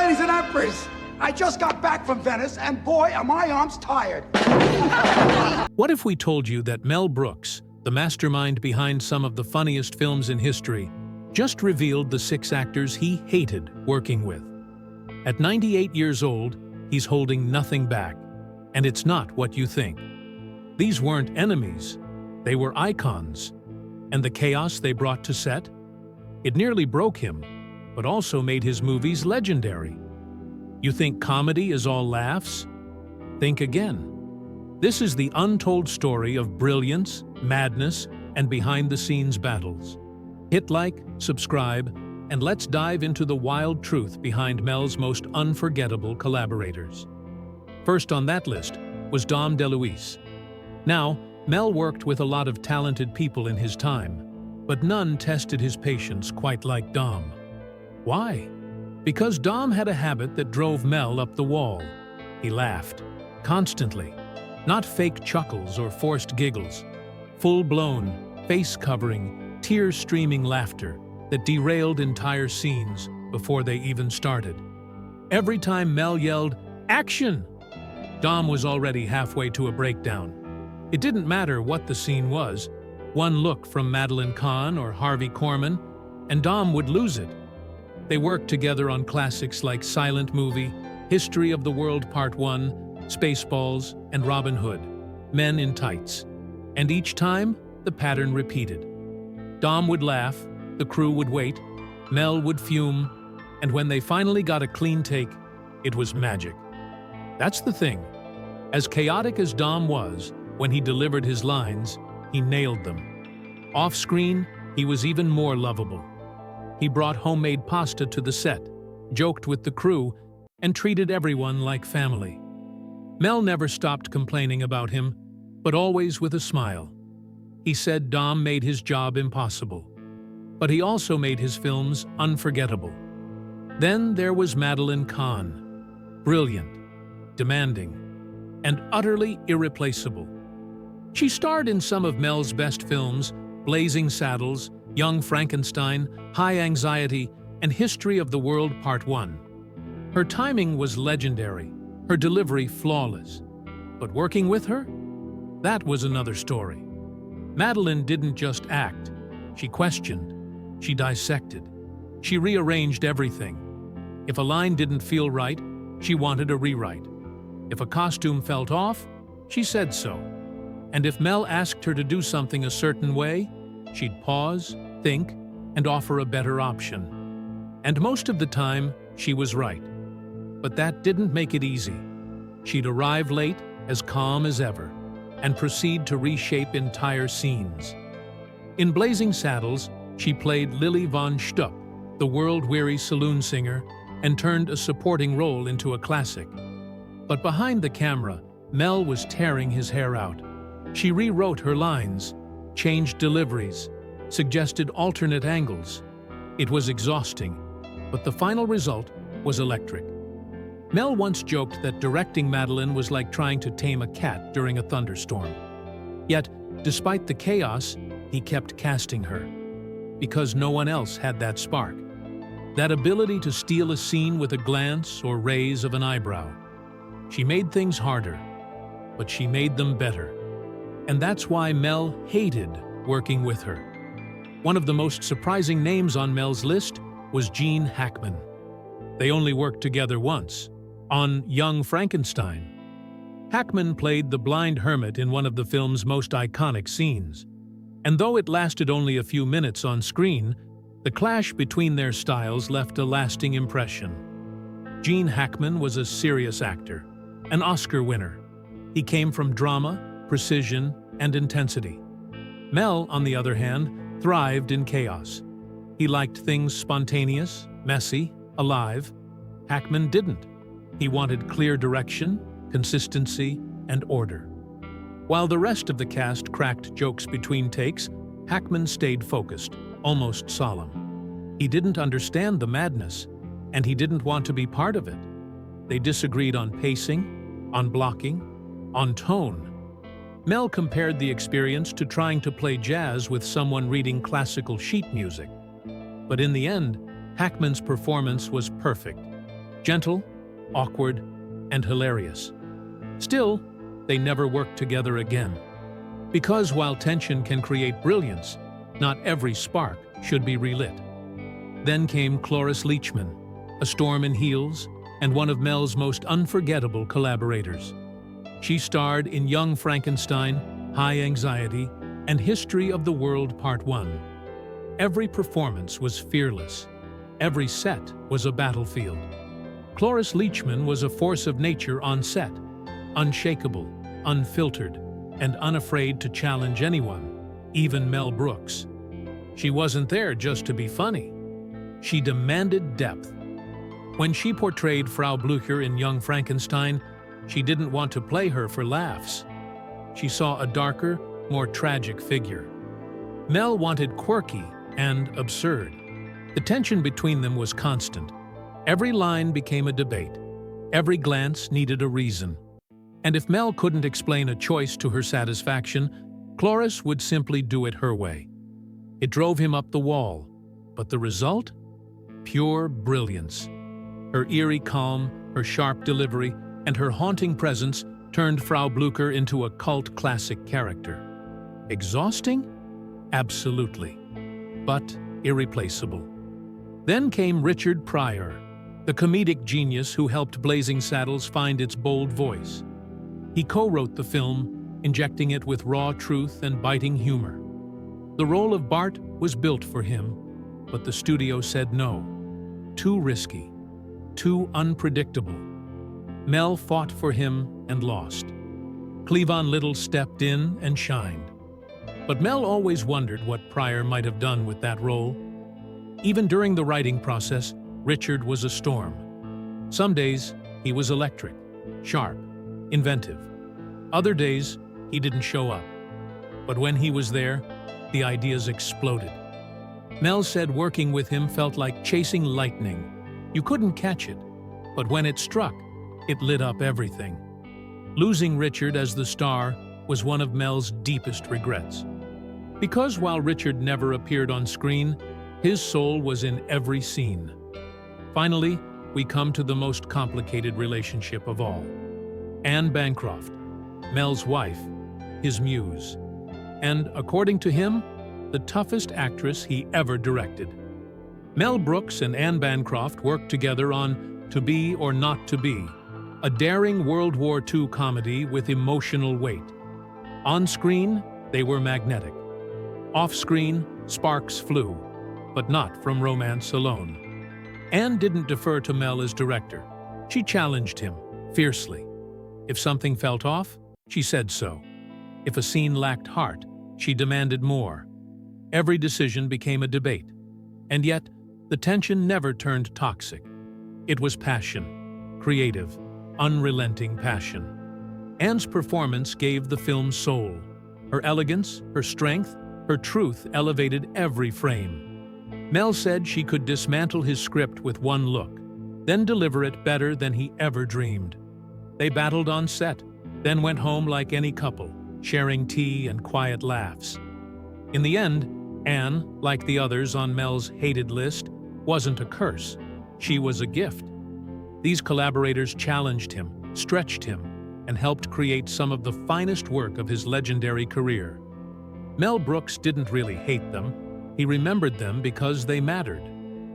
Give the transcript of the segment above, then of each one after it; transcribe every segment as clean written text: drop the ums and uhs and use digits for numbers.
ladies and emperors. I just got back from Venice, and boy, are my arms tired. What if we told you that Mel Brooks, the mastermind behind some of the funniest films in history, just revealed the 6 actors he hated working with? At 98 years old, he's holding nothing back, and it's not what you think. These weren't enemies, they were icons, and the chaos they brought to set? It nearly broke him, but also made his movies legendary. You think comedy is all laughs? Think again. This is the untold story of brilliance, madness, and behind-the-scenes battles. Hit like, subscribe, and let's dive into the wild truth behind Mel's most unforgettable collaborators. First on that list was Dom DeLuise. Now, Mel worked with a lot of talented people in his time, but none tested his patience quite like Dom. Why? Because Dom had a habit that drove Mel up the wall. He laughed, constantly. Not fake chuckles or forced giggles. Full-blown, face-covering, tear-streaming laughter that derailed entire scenes before they even started. Every time Mel yelled, "Action!" Dom was already halfway to a breakdown. It didn't matter what the scene was. One look from Madeline Kahn or Harvey Korman, and Dom would lose it. They worked together on classics like Silent Movie, History of the World Part 1, Spaceballs, and Robin Hood, Men in Tights. And each time, the pattern repeated. Dom would laugh, the crew would wait, Mel would fume, and when they finally got a clean take, it was magic. That's the thing. As chaotic as Dom was, when he delivered his lines, he nailed them. Off-screen, he was even more lovable. He brought homemade pasta to the set, joked with the crew, and treated everyone like family. Mel never stopped complaining about him, but always with a smile. He said Dom made his job impossible, but he also made his films unforgettable. Then there was Madeline Kahn. Brilliant, demanding, and utterly irreplaceable. She starred in some of Mel's best films, Blazing Saddles, Young Frankenstein, High Anxiety, and History of the World Part 1. Her timing was legendary, her delivery flawless. But working with her? That was another story. Madeline didn't just act. She questioned. She dissected. She rearranged everything. If a line didn't feel right, she wanted a rewrite. If a costume felt off, she said so. And if Mel asked her to do something a certain way, she'd pause, think, and offer a better option. And most of the time, she was right. But that didn't make it easy. She'd arrive late, as calm as ever, and proceed to reshape entire scenes. In Blazing Saddles, she played Lily von Stupp, the world-weary saloon singer, and turned a supporting role into a classic. But behind the camera, Mel was tearing his hair out. She rewrote her lines, changed deliveries, suggested alternate angles. It was exhausting, but the final result was electric. Mel once joked that directing Madeline was like trying to tame a cat during a thunderstorm. Yet, despite the chaos, he kept casting her. Because no one else had that spark. That ability to steal a scene with a glance or raise of an eyebrow. She made things harder, but she made them better. And that's why Mel hated working with her. One of the most surprising names on Mel's list was Gene Hackman. They only worked together once, on Young Frankenstein. Hackman played the blind hermit in one of the film's most iconic scenes. And though it lasted only a few minutes on screen, the clash between their styles left a lasting impression. Gene Hackman was a serious actor, an Oscar winner. He came from drama, precision, and intensity. Mel, on the other hand, thrived in chaos. He liked things spontaneous, messy, alive. Hackman didn't. He wanted clear direction, consistency, and order. While the rest of the cast cracked jokes between takes, Hackman stayed focused, almost solemn. He didn't understand the madness, and he didn't want to be part of it. They disagreed on pacing, on blocking, on tone. Mel compared the experience to trying to play jazz with someone reading classical sheet music. But in the end, Hackman's performance was perfect. gentle, awkward, and hilarious. Still, they never worked together again. Because while tension can create brilliance, not every spark should be relit. Then came Cloris Leachman, a storm in heels, and one of Mel's most unforgettable collaborators. She starred in Young Frankenstein, High Anxiety, and History of the World Part 1. Every performance was fearless. Every set was a battlefield. Cloris Leachman was a force of nature on set, unshakable, unfiltered, and unafraid to challenge anyone, even Mel Brooks. She wasn't there just to be funny. She demanded depth. When she portrayed Frau Blücher in Young Frankenstein, she didn't want to play her for laughs. She saw a darker, more tragic figure. Mel wanted quirky and absurd. The tension between them was constant. Every line became a debate. Every glance needed a reason. And if Mel couldn't explain a choice to her satisfaction, Cloris would simply do it her way. It drove him up the wall, but the result? Pure brilliance. Her eerie calm, her sharp delivery, and her haunting presence turned Frau Blücher into a cult classic character. Exhausting? Absolutely. But irreplaceable. Then came Richard Pryor, the comedic genius who helped Blazing Saddles find its bold voice. He co-wrote the film, injecting it with raw truth and biting humor. The role of Bart was built for him, but the studio said no. Too risky. Too unpredictable. Mel fought for him and lost. Cleavon Little stepped in and shined. But Mel always wondered what Pryor might have done with that role. Even during the writing process, Richard was a storm. Some days, he was electric, sharp, inventive. Other days, he didn't show up. But when he was there, the ideas exploded. Mel said working with him felt like chasing lightning. You couldn't catch it, but when it struck, it lit up everything. Losing Richard as the star was one of Mel's deepest regrets. Because while Richard never appeared on screen, his soul was in every scene. Finally, we come to the most complicated relationship of all. Anne Bancroft, Mel's wife, his muse, and, according to him, the toughest actress he ever directed. Mel Brooks and Anne Bancroft worked together on To Be or Not to Be, a daring World War II comedy with emotional weight. On screen, they were magnetic. Off-screen, sparks flew, but not from romance alone. Anne didn't defer to Mel as director. She challenged him, fiercely. If something felt off, she said so. If a scene lacked heart, she demanded more. Every decision became a debate. And yet, the tension never turned toxic. It was passion, creative, unrelenting passion. Anne's performance gave the film soul. Her elegance, her strength, her truth elevated every frame. Mel said she could dismantle his script with one look, then deliver it better than he ever dreamed. They battled on set, then went home like any couple, sharing tea and quiet laughs. In the end, Anne, like the others on Mel's hated list, wasn't a curse. She was a gift. These collaborators challenged him, stretched him, and helped create some of the finest work of his legendary career. Mel Brooks didn't really hate them. He remembered them because they mattered.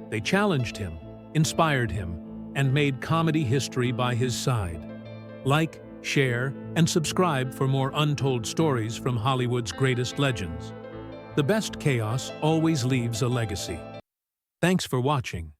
They challenged him, inspired him, and made comedy history by his side. Like, share, and subscribe for more untold stories from Hollywood's greatest legends. The best chaos always leaves a legacy. Thanks for watching.